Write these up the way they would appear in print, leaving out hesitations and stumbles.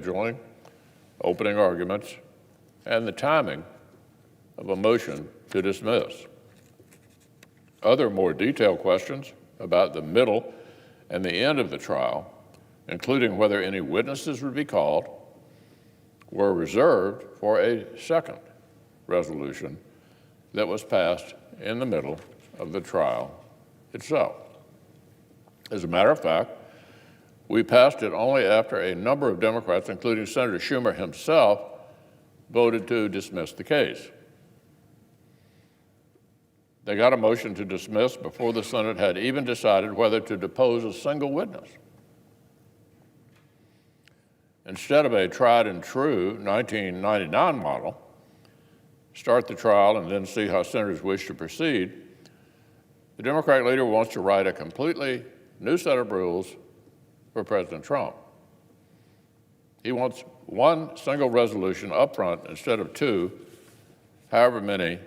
scheduling, opening arguments, and the timing of a motion to dismiss. Other more detailed questions about the middle and the end of the trial, including whether any witnesses would be called, were reserved for a second resolution that was passed in the middle of the trial itself. As a matter of fact, we passed it only after a number of Democrats, including Senator Schumer himself, voted to dismiss the case. They got a motion to dismiss before the Senate had even decided whether to depose a single witness. Instead of a tried and true 1999 model, start the trial and then see how senators wish to proceed, the Democratic leader wants to write a completely new set of rules for President Trump. He wants one single resolution up front instead of two, however many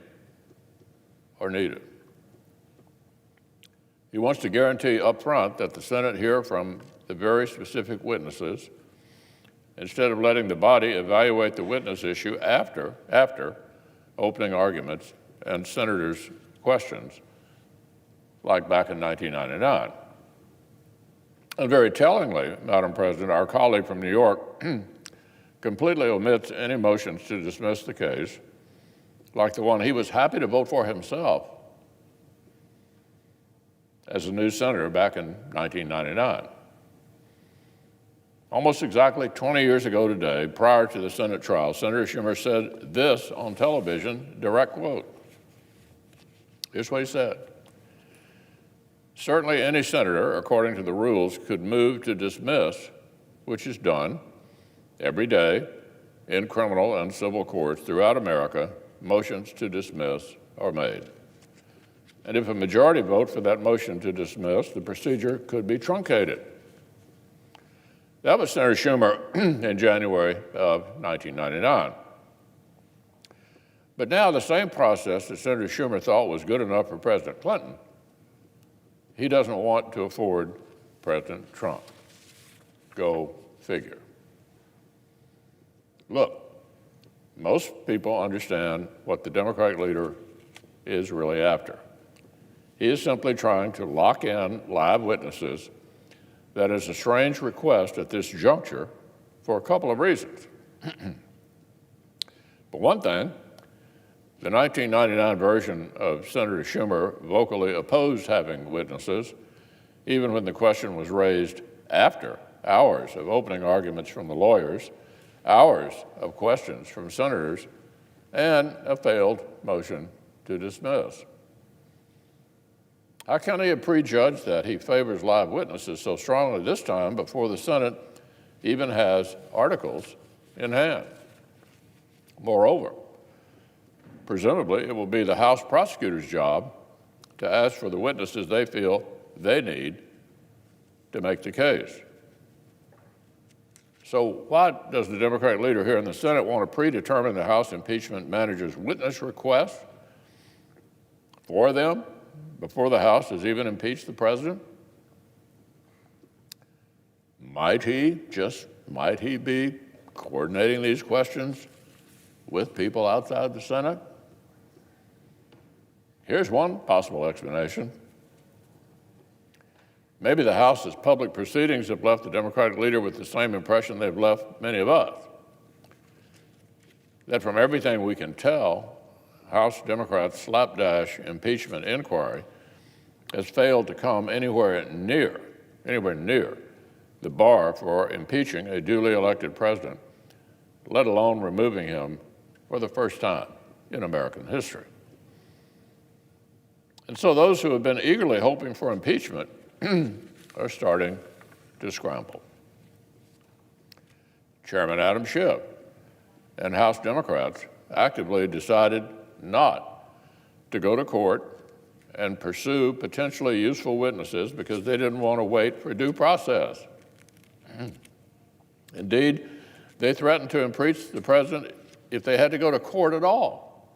are needed. He wants to guarantee up front that the Senate hear from the very specific witnesses instead of letting the body evaluate the witness issue after opening arguments and senators' questions, like back in 1999. And very tellingly, Madam President, our colleague from New York completely omits any motions to dismiss the case, like the one he was happy to vote for himself as a new senator back in 1999. Almost exactly 20 years ago today, prior to the Senate trial, Senator Schumer said this on television, direct quote. Here's what he said. Certainly any senator, according to the rules, could move to dismiss, which is done every day in criminal and civil courts throughout America. Motions to dismiss are made. And if a majority vote for that motion to dismiss, the procedure could be truncated. That was Senator Schumer in January of 1999. But now the same process that Senator Schumer thought was good enough for President Clinton, he doesn't want to afford President Trump. Go figure. Look, most people understand what the Democratic leader is really after. He is simply trying to lock in live witnesses. That is a strange request at this juncture for a couple of reasons. For one thing, the 1999 version of Senator Schumer vocally opposed having witnesses, even when the question was raised after hours of opening arguments from the lawyers, hours of questions from senators, and a failed motion to dismiss. How can he have prejudged that he favors live witnesses so strongly this time before the Senate even has articles in hand? Moreover, presumably it will be the House prosecutor's job to ask for the witnesses they feel they need to make the case. So why does the Democratic leader here in the Senate want to predetermine the House impeachment manager's witness request for them before the House has even impeached the president? Might he be coordinating these questions with people outside the Senate? Here's one possible explanation. Maybe the House's public proceedings have left the Democratic leader with the same impression they've left many of us, that from everything we can tell, House Democrats' slapdash impeachment inquiry has failed to come anywhere near the bar for impeaching a duly elected president, let alone removing him for the first time in American history. And so those who have been eagerly hoping for impeachment are starting to scramble. Chairman Adam Schiff and House Democrats actively decided not to go to court and pursue potentially useful witnesses because they didn't want to wait for due process. Indeed, they threatened to impeach the president if they had to go to court at all.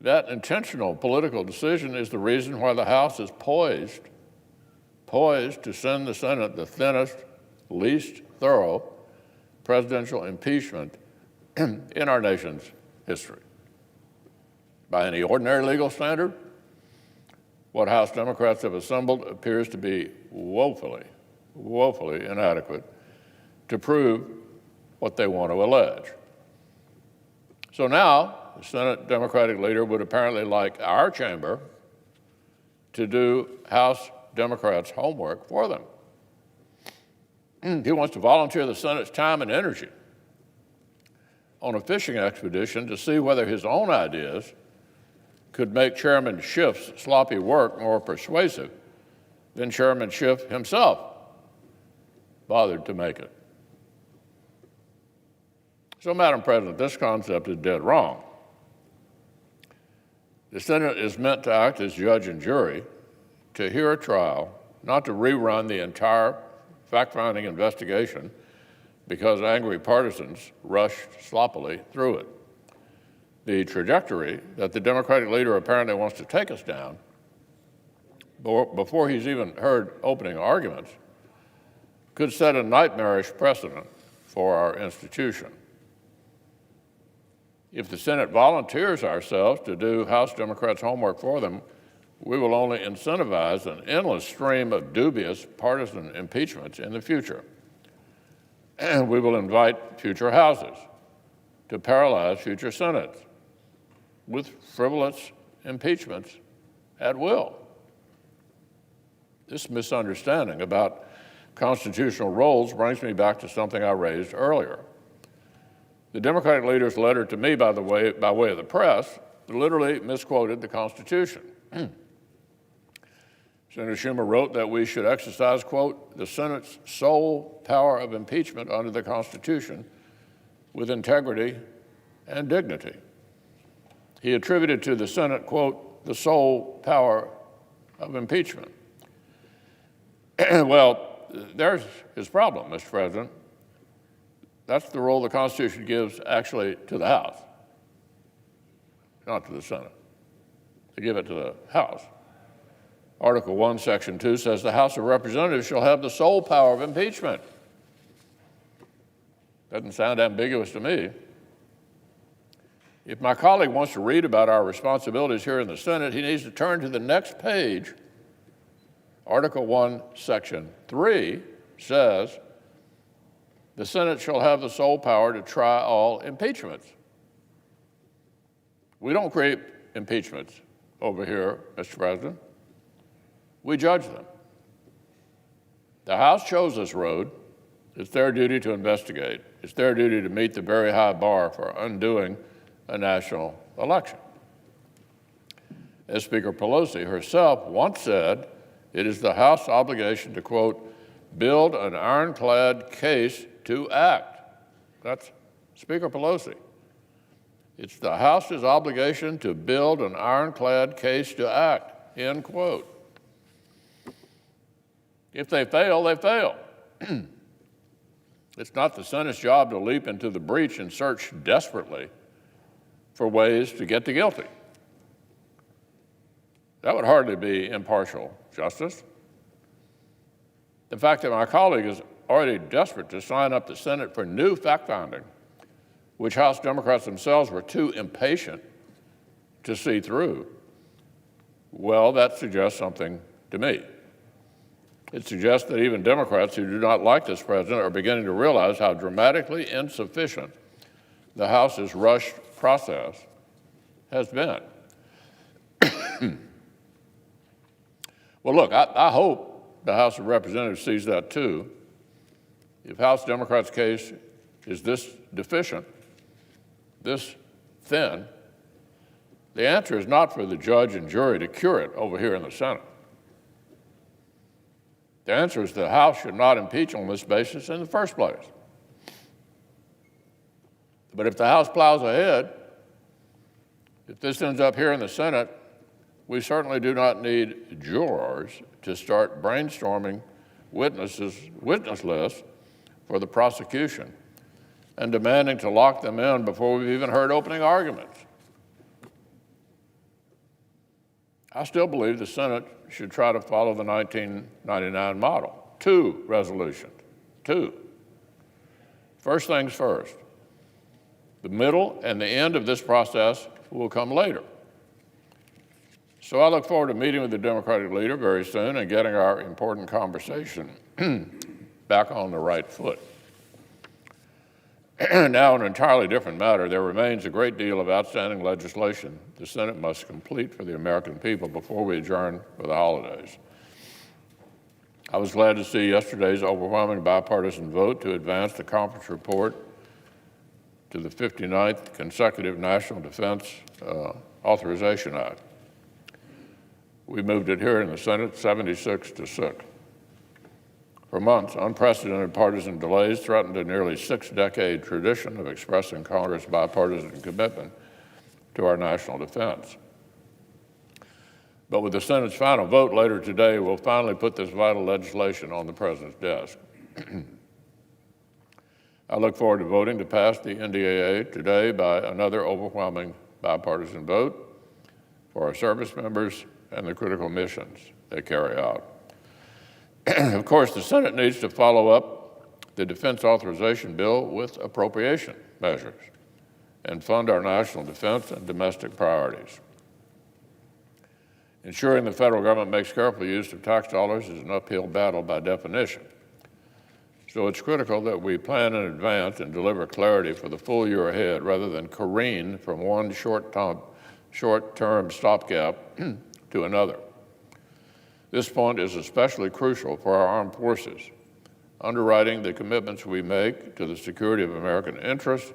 That intentional political decision is the reason why the House is poised to send the Senate the thinnest, least thorough presidential impeachment in our nation's history. By any ordinary legal standard, what House Democrats have assembled appears to be woefully inadequate to prove what they want to allege. So now, the Senate Democratic leader would apparently like our chamber to do House Democrats' homework for them. He wants to volunteer the Senate's time and energy on a fishing expedition to see whether his own ideas could make Chairman Schiff's sloppy work more persuasive than Chairman Schiff himself bothered to make it. So, Madam President, this concept is dead wrong. The Senate is meant to act as judge and jury, to hear a trial, not to rerun the entire fact-finding investigation because angry partisans rushed sloppily through it. The trajectory that the Democratic leader apparently wants to take us down, before he's even heard opening arguments, could set a nightmarish precedent for our institution. If the Senate volunteers ourselves to do House Democrats' homework for them, we will only incentivize an endless stream of dubious partisan impeachments in the future. And we will invite future Houses to paralyze future Senates with frivolous impeachments at will. This misunderstanding about constitutional roles brings me back to something I raised earlier. The Democratic leader's letter to me, by way of the press, literally misquoted the Constitution. Senator Schumer wrote that we should exercise, quote, the Senate's sole power of impeachment under the Constitution with integrity and dignity. He attributed to the Senate, quote, the sole power of impeachment. Well, there's his problem, Mr. President. That's the role the Constitution gives actually to the House, not to the Senate. They give it to the House. Article 1, Section 2 says the House of Representatives shall have the sole power of impeachment. Doesn't sound ambiguous to me. If my colleague wants to read about our responsibilities here in the Senate, he needs to turn to the next page. Article 1, Section 3 says the Senate shall have the sole power to try all impeachments. We don't create impeachments over here, Mr. President. We judge them. The House chose this road. It's their duty to investigate. It's their duty to meet the very high bar for undoing a national election. As Speaker Pelosi herself once said, it is the House's obligation to, quote, build an ironclad case to act. That's Speaker Pelosi. It's the House's obligation to build an ironclad case to act, end quote. If they fail, they fail. It's not the Senate's job to leap into the breach and search desperately for ways to get the guilty. That would hardly be impartial justice. The fact that my colleague is already desperate to sign up the Senate for new fact-finding, which House Democrats themselves were too impatient to see through, well, that suggests something to me. It suggests that even Democrats who do not like this president are beginning to realize how dramatically insufficient the House's rushed process has been. Well, look, I hope the House of Representatives sees that too. If House Democrats' case is this deficient, this thin, the answer is not for the judge and jury to cure it over here in the Senate. The answer is the House should not impeach on this basis in the first place. But if the House plows ahead, if this ends up here in the Senate, we certainly do not need jurors to start brainstorming witness lists for the prosecution and demanding to lock them in before we've even heard opening arguments. I still believe the Senate should try to follow the 1999 model. 2 resolutions, 2. First things first, the middle and the end of this process will come later. So I look forward to meeting with the Democratic leader very soon and getting our important conversation back on the right foot. Now, an entirely different matter, there remains a great deal of outstanding legislation the Senate must complete for the American people before we adjourn for the holidays. I was glad to see yesterday's overwhelming bipartisan vote to advance the conference report to the 59th consecutive National Defense Authorization Act. We moved it here in the Senate 76-6. For months, unprecedented partisan delays threatened a nearly six-decade tradition of expressing Congress' bipartisan commitment to our national defense. But with the Senate's final vote later today, we'll finally put this vital legislation on the President's desk. I look forward to voting to pass the NDAA today by another overwhelming bipartisan vote for our service members and the critical missions they carry out. Of course, the Senate needs to follow up the defense authorization bill with appropriation measures and fund our national defense and domestic priorities. Ensuring the federal government makes careful use of tax dollars is an uphill battle by definition. So it's critical that we plan in advance and deliver clarity for the full year ahead rather than careen from one short-term stopgap to another. This point is especially crucial for our armed forces, underwriting the commitments we make to the security of American interests,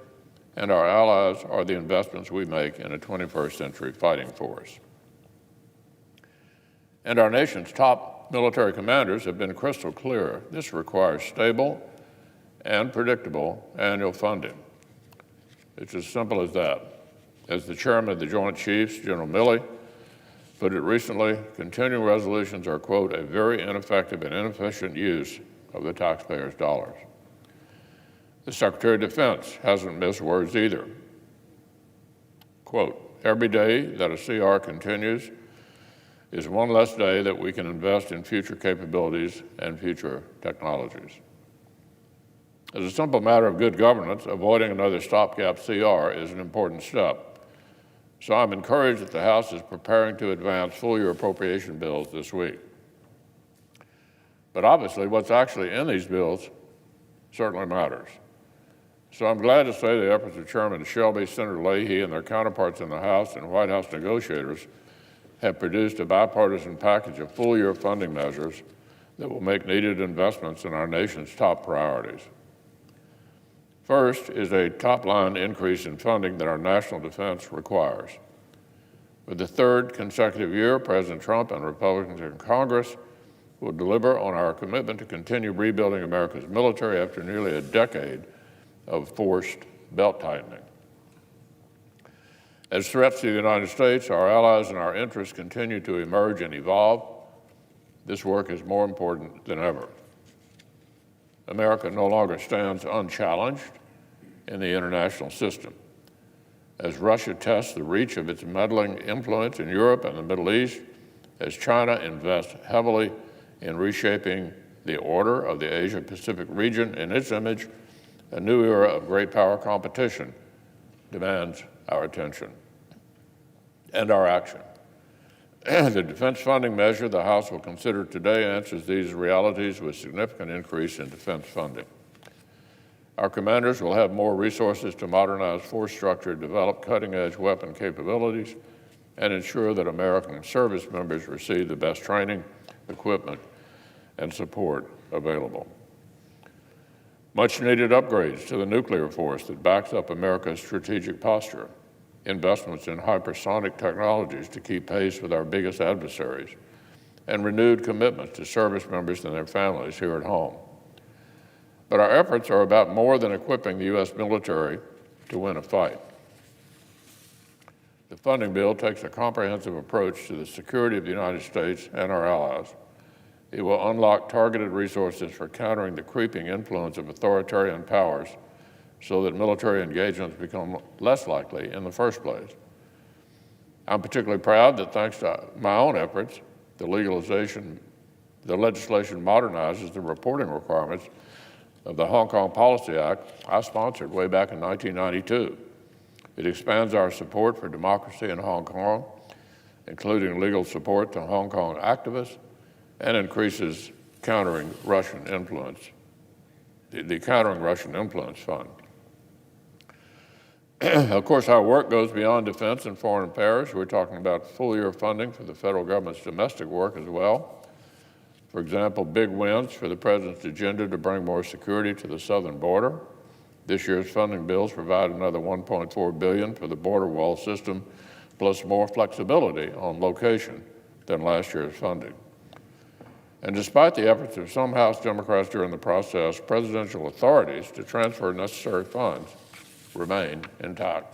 and our allies are the investments we make in a 21st century fighting force. And our nation's top military commanders have been crystal clear. This requires stable and predictable annual funding. It's as simple as that. As the chairman of the Joint Chiefs, General Milley, put it recently, continuing resolutions are, quote, a very ineffective and inefficient use of the taxpayers' dollars. The Secretary of Defense hasn't missed words either. Quote, every day that a CR continues is one less day that we can invest in future capabilities and future technologies. As a simple matter of good governance, avoiding another stopgap CR is an important step. So I'm encouraged that the House is preparing to advance full-year appropriation bills this week. But obviously, what's actually in these bills certainly matters. So I'm glad to say the efforts of Chairman Shelby, Senator Leahy, and their counterparts in the House and White House negotiators have produced a bipartisan package of full-year funding measures that will make needed investments in our nation's top priorities. First is a top-line increase in funding that our national defense requires. For the third consecutive year, President Trump and Republicans in Congress will deliver on our commitment to continue rebuilding America's military after nearly a decade of forced belt-tightening. As threats to the United States, our allies, and our interests continue to emerge and evolve, this work is more important than ever. America no longer stands unchallenged in the international system. As Russia tests the reach of its meddling influence in Europe and the Middle East, as China invests heavily in reshaping the order of the Asia-Pacific region in its image, a new era of great power competition demands our attention and our action. The defense funding measure the House will consider today answers these realities with significant increase in defense funding. Our commanders will have more resources to modernize force structure, develop cutting-edge weapon capabilities, and ensure that American service members receive the best training, equipment, and support available. Much-needed upgrades to the nuclear force that backs up America's strategic posture, investments in hypersonic technologies to keep pace with our biggest adversaries, and renewed commitment to service members and their families here at home. But our efforts are about more than equipping the U.S. military to win a fight. The funding bill takes a comprehensive approach to the security of the United States and our allies. It will unlock targeted resources for countering the creeping influence of authoritarian powers so that military engagements become less likely in the first place. I'm particularly proud that thanks to my own efforts, the legislation modernizes the reporting requirements of the Hong Kong Policy Act I sponsored way back in 1992. It expands our support for democracy in Hong Kong, including legal support to Hong Kong activists, and increases countering Russian influence, the Countering Russian Influence Fund. Of course, our work goes beyond defense and foreign affairs. We're talking about full-year funding for the federal government's domestic work as well. For example, big wins for the President's agenda to bring more security to the southern border. This year's funding bills provide another $1.4 billion for the border wall system, plus more flexibility on location than last year's funding. And despite the efforts of some House Democrats during the process, presidential authorities to transfer necessary funds remain intact.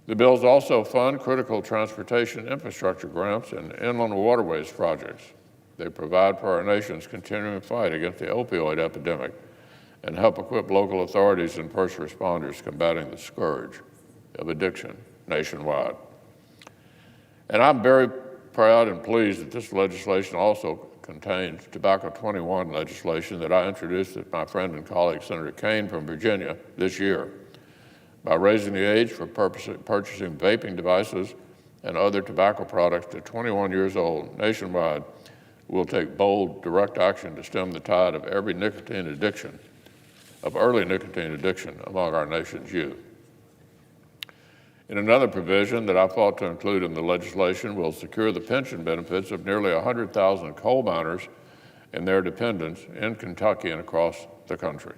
The bills also fund critical transportation infrastructure grants and inland waterways projects. They provide for our nation's continuing fight against the opioid epidemic and help equip local authorities and first responders combating the scourge of addiction nationwide. And I'm very proud and pleased that this legislation also contains Tobacco 21 legislation that I introduced with my friend and colleague Senator Kaine from Virginia this year. By raising the age for purchasing vaping devices and other tobacco products to 21 years old nationwide, we'll take bold, direct action to stem the tide of early nicotine addiction among our nation's youth. In another provision that I fought to include in the legislation, we'll secure the pension benefits of nearly 100,000 coal miners and their dependents in Kentucky and across the country.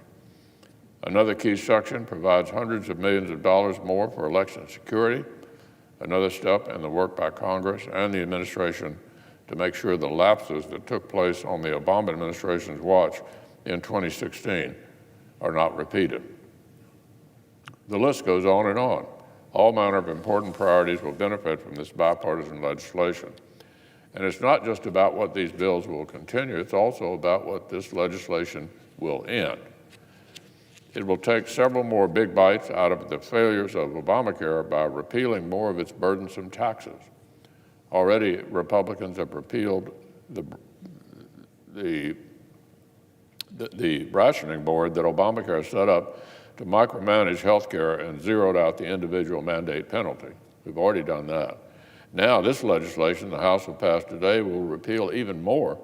Another key section provides hundreds of millions of dollars more for election security, another step in the work by Congress and the administration to make sure the lapses that took place on the Obama administration's watch in 2016 are not repeated. The list goes on and on. All manner of important priorities will benefit from this bipartisan legislation. And it's not just about what these bills will continue, it's also about what this legislation will end. It will take several more big bites out of the failures of Obamacare by repealing more of its burdensome taxes. Already, Republicans have repealed the rationing board that Obamacare set up to micromanage health care and zeroed out the individual mandate penalty. We've already done that. Now, this legislation the House will pass today will repeal even more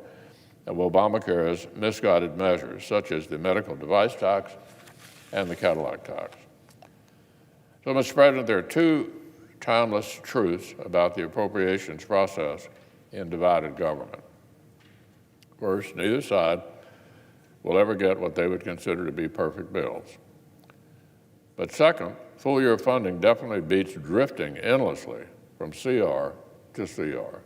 of Obamacare's misguided measures, such as the medical device tax and the Cadillac tax. So, Mr. President, there are two timeless truths about the appropriations process in divided government. First, neither side will ever get what they would consider to be perfect bills. But second, full-year funding definitely beats drifting endlessly from CR to CR.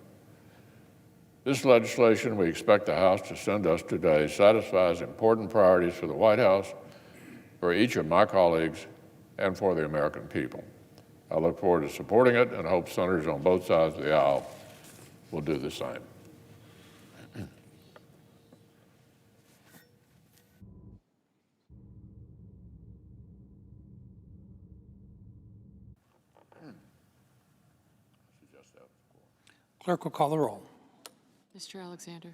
This legislation we expect the House to send us today satisfies important priorities for the White House, for each of my colleagues, and for the American people. I look forward to supporting it and hope senators on both sides of the aisle will do the same. Clerk will call the roll. Mr. Alexander.